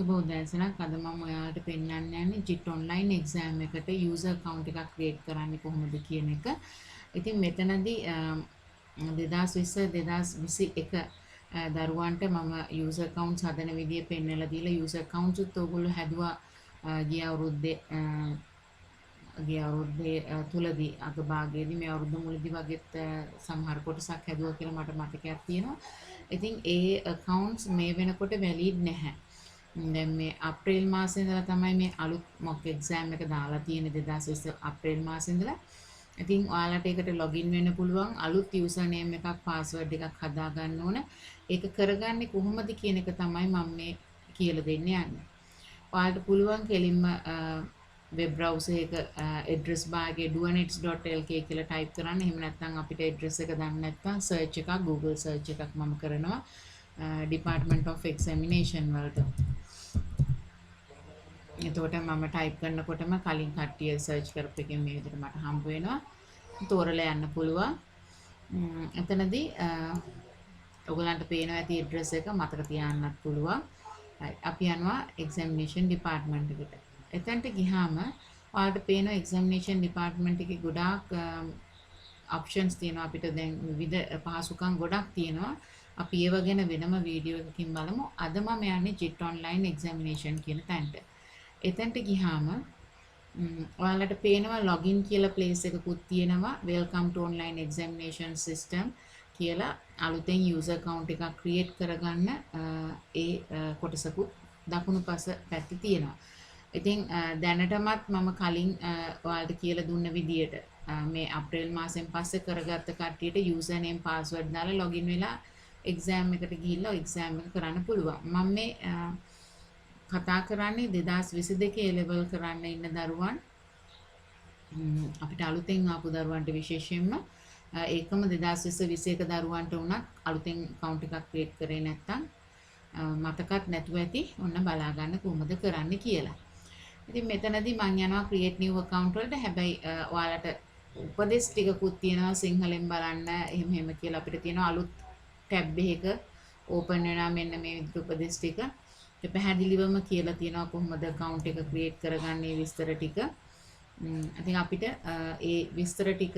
සුබ උදෑසනක්. අද මම ඔයාලට පෙන්වන්න යන්නේ JIT online exam එකට user account එකක් create කරන්නේ කොහොමද කියන එක. ඉතින් මෙතනදී 2020 2021 දරුවන්ට මම user accounts හදන විදිය පෙන්වලා දීලා user accounts උත් ඔයගොල්ලෝ හැදුවා ගිය අවුරුද්දේ තුලදී අගභාගයේදී මේ අවුරුදු මුලදී වගේත් සමහර කොටසක් හැදුවා කියලා මට මතකයක් තියෙනවා. ඉතින් ඒ accounts මේ වෙනකොට valid නැහැ. දැන් මේ අප්‍රේල් මාසේ ඉඳලා තමයි මේ අලුත් මොක් එක්සෑම් එක දාලා තියෙන්නේ 2020 අප්‍රේල් මාසේ ඉඳලා. ඉතින් ඔයාලට ඒකට ලොගින් වෙන්න පුළුවන්. අලුත් යූසර් නේම් එකක් පාස්වර්ඩ් එකක් හදා ගන්න ඕන. ඒක කරගන්නේ කොහොමද කියන එක තමයි මම මේ කියලා දෙන්න යන්නේ. ඔයාලට පුළුවන් කෙලින්ම වෙබ් බ්‍රවුසර් එක ඇඩ්‍රස් බාර් එකේ onleexams.gov.lk කියලා ටයිප් කරන්න. එහෙම නැත්නම් අපිට ඇඩ්‍රස් එක දන්නේ නැත්නම් සර්ච් එකක් Google සර්ච් එකක් මම කරනවා. Department of Examination වලට. එතකොට මම ටයිප් කරනකොටම කලින් කට්ටිය සර්ච් කරපු එකෙන් මේ විදිහට මට හම්බ වෙනවා. තෝරලා යන්න පුළුවන්. එතනදී ඔයගලන්ට පේනවා ඇති ඇඩ්‍රස් එක මතක තියාගන්නත් පුළුවන්. අපි යනවා examination department එකට. එතනට ගියාම ඔයාලට පේනවා examination department එකේ ගොඩාක් options තියෙනවා. අපිට දැන් විවිධ පහසුකම් ගොඩක් තියෙනවා. අපි ඒව ගැන වෙනම වීඩියෝ එකකින් බලමු. අද මම යන්නේ JIT online examination කියන තැනට. එතනට ගියාම ඔයාලට පේනවා login කියලා place එකකුත් තියෙනවා. welcome to online examination system කියලා අලුතෙන් user account එකක් create කරගන්න ඒ කොටසකුත් දකුණු පස පැත්තේ තියෙනවා. ඉතින් දැනටමත් මම කලින් ඔයාලට කියලා දුන්න විදියට මේ අප්‍රේල් මාසෙන් පස්සේ කරගත්ත කට්ටියට user name password දාලා login වෙලා exam එකට ගිහිල්ලා exam එක කරන්න පුළුවන්. මම මේ කතා කරන්නේ 2022 A level කරන්න ඉන්න දරුවන් අපිට අලුතෙන් ආපු දරුවන්ට විශේෂයෙන්ම ඒකම 2021 දරුවන්ට උනත් අලුතෙන් account එකක් create කරේ නැත්නම් මතකත් නැතුව ඇති ඔන්න බලා ගන්න කොහොමද කරන්න කියලා. ඉතින් මෙතනදී මම යනවා create new account වලට. හැබැයි ඔයාලට උපදෙස් ටිකකුත් තියෙනවා සිංහලෙන් බලන්න එහෙම කියලා අපිට තියෙනවා අලුත් ටැබ් එකක ඕපන් වෙනවා මෙන්න මේ විදිහට උපදෙස් ටික. ඒක පැහැදිලිවම කියලා තියෙනවා කොහොමද account එක create කරගන්නේ විස්තර ටික. ඉතින් අපිට ඒ විස්තර ටික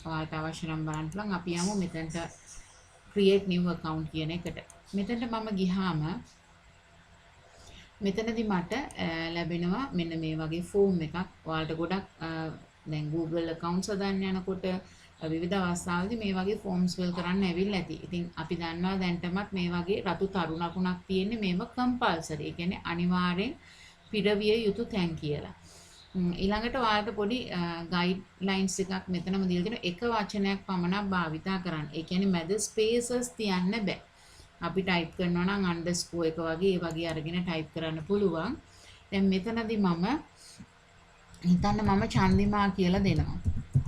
ඔයාලට අවශ්‍ය නම් බලන්න පුළුවන්. අපි යමු මෙතනට create new account කියන එකට. මෙතනට මම ගියාම මෙතනදී මට ලැබෙනවා මෙන්න මේ වගේ ෆෝම් එකක්. ඔයාලට ගොඩක් දැන් Google accounts හදන්න යනකොට විවිධ අවස්ථාවලදී මේ වගේ ෆෝම්ස් fill කරන්න ඇවිල්ලා ඇති. ඉතින් අපි දන්නවා දැන්ටමත් මේ වගේ රතු තරු ලකුණක් තියෙන්නේ මේව compulsory. ඒ කියන්නේ අනිවාර්යෙන් පිරවිය යුතු තැන් කියලා. ඊළඟට ඔයාලට පොඩි ගයිඩ්ලයින්ස් එකක් මෙතනම දීලා තියෙනවා. එක වචනයක් පමණක් භාවිතා කරන්න. ඒ කියන්නේ මැද ස්පේසස් තියන්න බෑ. අපි ටයිප් කරනවා නම් අන්ඩර්ස්කෝර් එක වගේ ඒ වගේ අරගෙන ටයිප් කරන්න පුළුවන්. දැන් මෙතනදී මම චන්දිමා කියලා දෙනවා.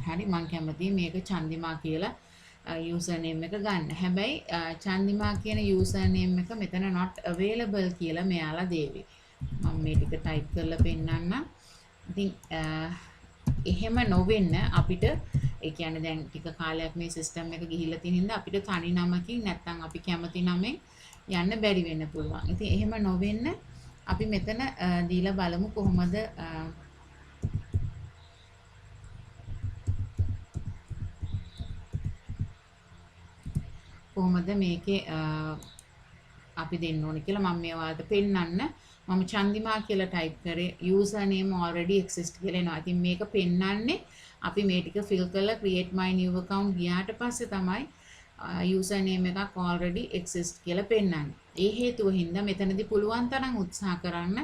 හරි මම කැමතියි මේක චන්දිමා කියලා user name එක ගන්න. හැබැයි චන්දිමා කියන user name එක මෙතන not available කියලා මෙයාලා දේවි. මම මේ ටික ටයිප් කරලා පෙන්නන්නම්. ඉතින් එහෙම නොවෙන්න අපිට ඒ කියන්නේ දැන් ටික කාලයක් මේ සිස්ටම් එක ගිහිල්ලා තියෙන හින්දා අපිට තනි නමකින් නැත්නම් අපි කැමති නමෙන් යන්න බැරි වෙන්න පුළුවන්. ඉතින් එහෙම නොවෙන්න අපි මෙතන දීලා බලමු කොහොමද මේකේ අපි දෙන්න ඕනේ කියලා මම මේ ඔයාලට පෙන්නන්න. මම චන්දිමා කියලා ටයිප් කරේ user name already exist කියලා එනවා. ඉතින් මේක පෙන්නන්නේ අපි මේ ටික fill කරලා create my new account ගියාට පස්සේ තමයි user name එකක් already exist කියලා පෙන්නන්නේ. ඒ හේතුව හින්දා මෙතනදී පුළුවන් තරම් උත්සාහ කරන්න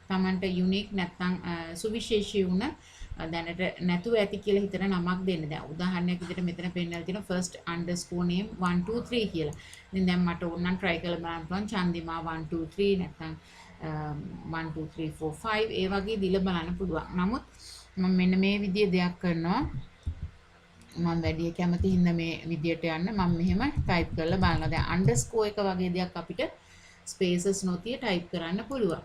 Tamanට unique නැත්නම් සුවිශේෂී වුණ දැනට නැතුව ඇති කියලා හිතන නමක් දෙන්න. දැන් උදාහරණයක් විදිහට මෙතන පෙන්නලා තියෙනවා first underscore name 123 කියලා. ඉතින් දැන් මට ඕන නම් try කරලා බලන්න පුළුවන් චන්දිමා 123 නැත්නම් 1 2 3 4 5 ඒ වගේ දීලා බලන්න පුළුවන්. නමුත් මම මෙන්න මේ විදිය දෙයක් කරනවා. මම වැඩි කැමති හින්දා මේ විදියට යන්න මම මෙහෙම ටයිප් කරලා බලනවා. දැන් අන්ඩර්ස්කෝර් එක වගේ දෙයක් අපිට ස්පේසස් නොතිය ටයිප් කරන්න පුළුවන්.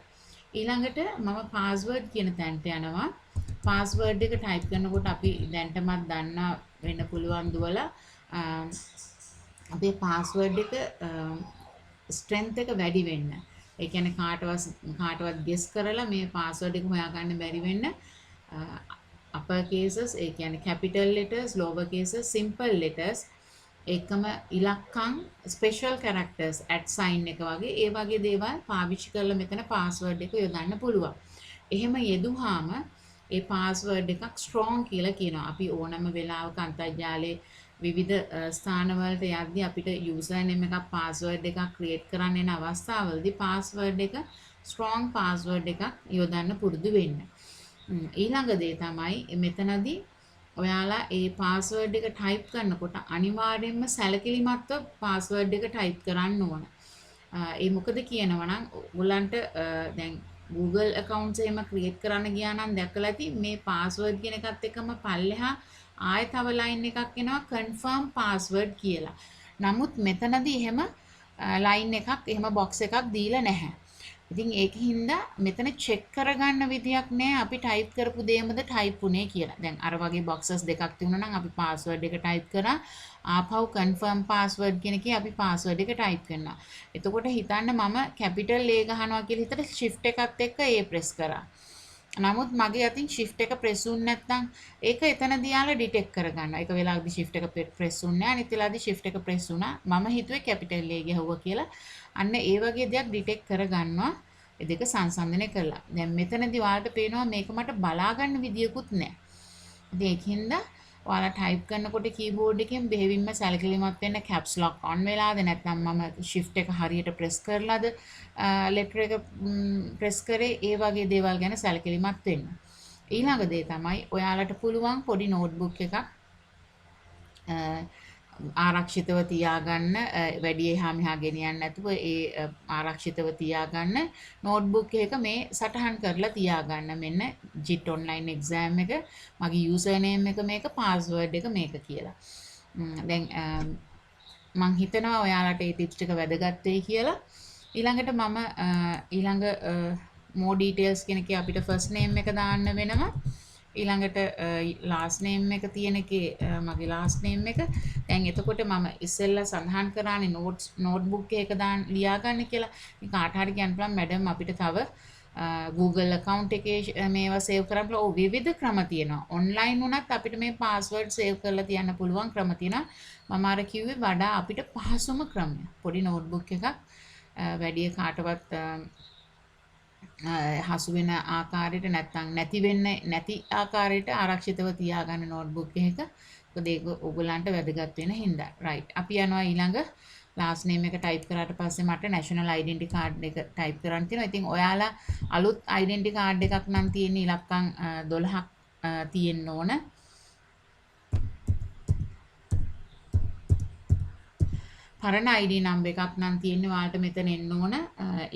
ඊළඟට මම පාස්වර්ඩ් කියන තැනට යනවා. පාස්වර්ඩ් එක ටයිප් කරනකොට අපි දැන්ටමත් දන්න වෙන්න පුළුවන් දුවලා අපේ පාස්වර්ඩ් එක ස්ට්‍රෙන්ත් එක වැඩි වෙන්න. ඒ කියන්නේ කාටවත් guess කරලා මේ password එක හොයාගන්න බැරි වෙන්න upper cases ඒ කියන්නේ capital letters, lower cases, simple letters එකම ඉලක්කම් special characters @ එක වගේ ඒ වගේ දේවල් පාවිච්චි කරලා මෙතන password එක යොදන්න පුළුවන්. එහෙම යෙදුවාම ඒ password එකක් strong කියලා කියනවා. අපි ඕනම වෙලාවක අන්තර්ජාලයේ විවිධ ස්ථානවලට යද්දී අපිට username එකක් password එකක් create කරන්න එන අවස්ථාවලදී password එක strong password එකක් යොදන්න පුරුදු වෙන්න. ඊළඟ දේ තමයි මෙතනදී ඔයාලා ඒ password එක type කරනකොට අනිවාර්යයෙන්ම සැලකිලිමත්ව password එක type කරන්න ඕන. ඒ මොකද කියනවා නම් ඔයගලන්ට දැන් Google accounts එහෙම create කරන්න ගියා නම් දැකලා ඇති මේ password කියන එකත් එක්කම පල්ලෙහා ආයෙ තව line එකක් එනවා confirm password කියලා. නමුත් මෙතනදී එහෙම line එකක් එහෙම box එකක් දීලා නැහැ. ඉතින් ඒකින්ද මෙතන check කරගන්න විදියක් නැහැ අපි type කරපු දේමද type උනේ කියලා. දැන් අර වගේ boxes දෙකක් තිබුණා නම් අපි password එක type කරා ආපහු confirm password කියන එකේ අපි password එක type කරනවා. එතකොට හිතන්න මම capital A ගහනවා කියලා හිතට shift එකත් එක්ක A press කරා. නමුත් මගේ අතින් shift එක press වුනේ නැත්නම් ඒක එතනදී යාලා detect කරගන්නවා. ඒක වෙලාවකදී shift එක press වුනේ නැහැ. අනිත් වෙලාවදී shift එක press වුණා. මම හිතුවේ capital A ගහුවා කියලා. අන්න ඒ වගේ දෙයක් detect කරගන්නවා. ඒ දෙක සංසන්දනය කරලා. දැන් මෙතනදී ඔයාලට පේනවා මේක මට බලා ගන්න විදියකුත් නැහැ. ඉතින් ඒකින්ද ඔයාලා type කරනකොට keyboard එකෙන් බෙහෙවින්ම සැලකිලිමත් වෙන්න caps lock on වෙලාද නැත්නම් මම shift එක හරියට press කරලාද letter එක press කරේ ඒ වගේ දේවල් ගැන සැලකිලිමත් වෙන්න. ඊළඟ දේ තමයි ඔයාලට පුළුවන් පොඩි notebook එකක් ආරක්ෂිතව තියාගන්න වැඩි එහා මෙහා ගෙනියන්න නැතුව ඒ ආරක්ෂිතව තියාගන්න නෝට්බුක් එක මේ සටහන් කරලා තියාගන්න මෙන්න JIT online exam එක මගේ user name එක මේක password එක මේක කියලා. දැන් මම හිතනවා ඔයාලට මේ tips ටික වැදගත් වෙයි කියලා. ඊළඟට මම ඊළඟ more details කියන එකේ අපිට first name එක දාන්න වෙනවා. ඊළඟට last name එක තියෙන එකේ මගේ last name එක දැන් එතකොට මම ඉස්සෙල්ලා සඳහන් කරානේ notebook එක ලියා ගන්න කියලා. ඉතින් කාට හරි කියන්න පුළුවන් මැඩම් අපිට තව Google account එකේ මේවා save කරන්න පුළුවන්. ඔව් විවිධ ක්‍රම තියෙනවා. online වුණත් අපිට මේ password save කරලා තියන්න පුළුවන් ක්‍රම තියෙනවා. මම අර කිව්වේ වඩා අපිට පහසුම ක්‍රමය. පොඩි notebook එකක් වැඩි කාටවත් හසු වෙන ආකාරයට නැත්නම් නැති ආකාරයට ආරක්ෂිතව තියාගන්න නෝට්බුක් එකක. මොකද ඒක ඕගලන්ට වැදගත් වෙන හින්දා. right. අපි යනවා ඊළඟ last name එක type කරාට පස්සේ මට national identity card එක type කරන්න තියෙනවා. ඉතින් ඔයාලා අලුත් identity card එකක් නම් තියෙන ඉලක්කම් 12ක් තියෙන්න ඕන. පරණ ID number එකක් නම් තියෙන්නේ ඔයාලට මෙතන එන්න ඕන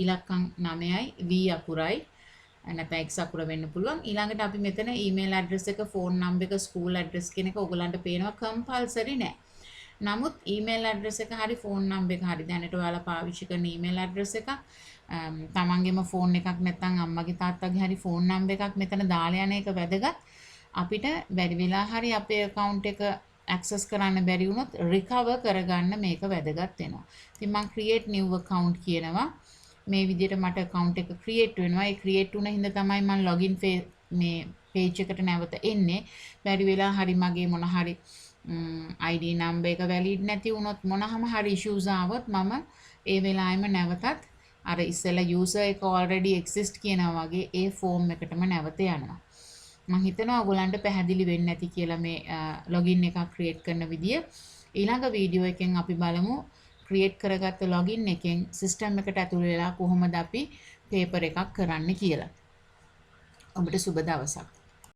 ඉලක්කම් 9යි V අකුරයි නැත්නම් X අකුර වෙන්න පුළුවන්. ඊළඟට අපි මෙතන email address එක, phone number එක, school address කියන එක ඔයගලන්ට පේනවා compulsory නෑ. නමුත් email address එක හරි phone number එක හරි දැනට ඔයාලා පාවිච්චි කරන email address එක තමන්ගේම phone එකක් නැත්නම් අම්මගේ තාත්තගේ හරි phone number එකක් මෙතන දාලා යන එක වැදගත්. අපිට බැරි වෙලා හරි අපේ account එක access කරන්න බැරි වුණොත් recover කරගන්න මේක වැදගත් වෙනවා. ඉතින් මම create new account කියනවා. මේ විදිහට මට account එක create වෙනවා. ඒ create වුණ හින්දා තමයි මම login මේ page එකට නැවත එන්නේ. බැරි වෙලා හරි මගේ මොන හරි ID number එක valid නැති වුණොත් මොනහම හරි issues ආවොත් මම ඒ වෙලාවෙම නැවතත් අර ඉස්සෙල්ලා user එක already exist කියනවා වගේ ඒ form එකටම නැවත යනවා. මම හිතනවා ඔයගොල්ලන්ට පැහැදිලි වෙන්නේ නැති කියලා මේ login එකක් create කරන විදිය. ඊළඟ වීඩියෝ එකෙන් අපි බලමු create කරගත්ත login එකෙන් system එකට ඇතුල් වෙලා කොහොමද අපි paper එකක් කරන්න කියලා. ඔබට සුබ දවසක්.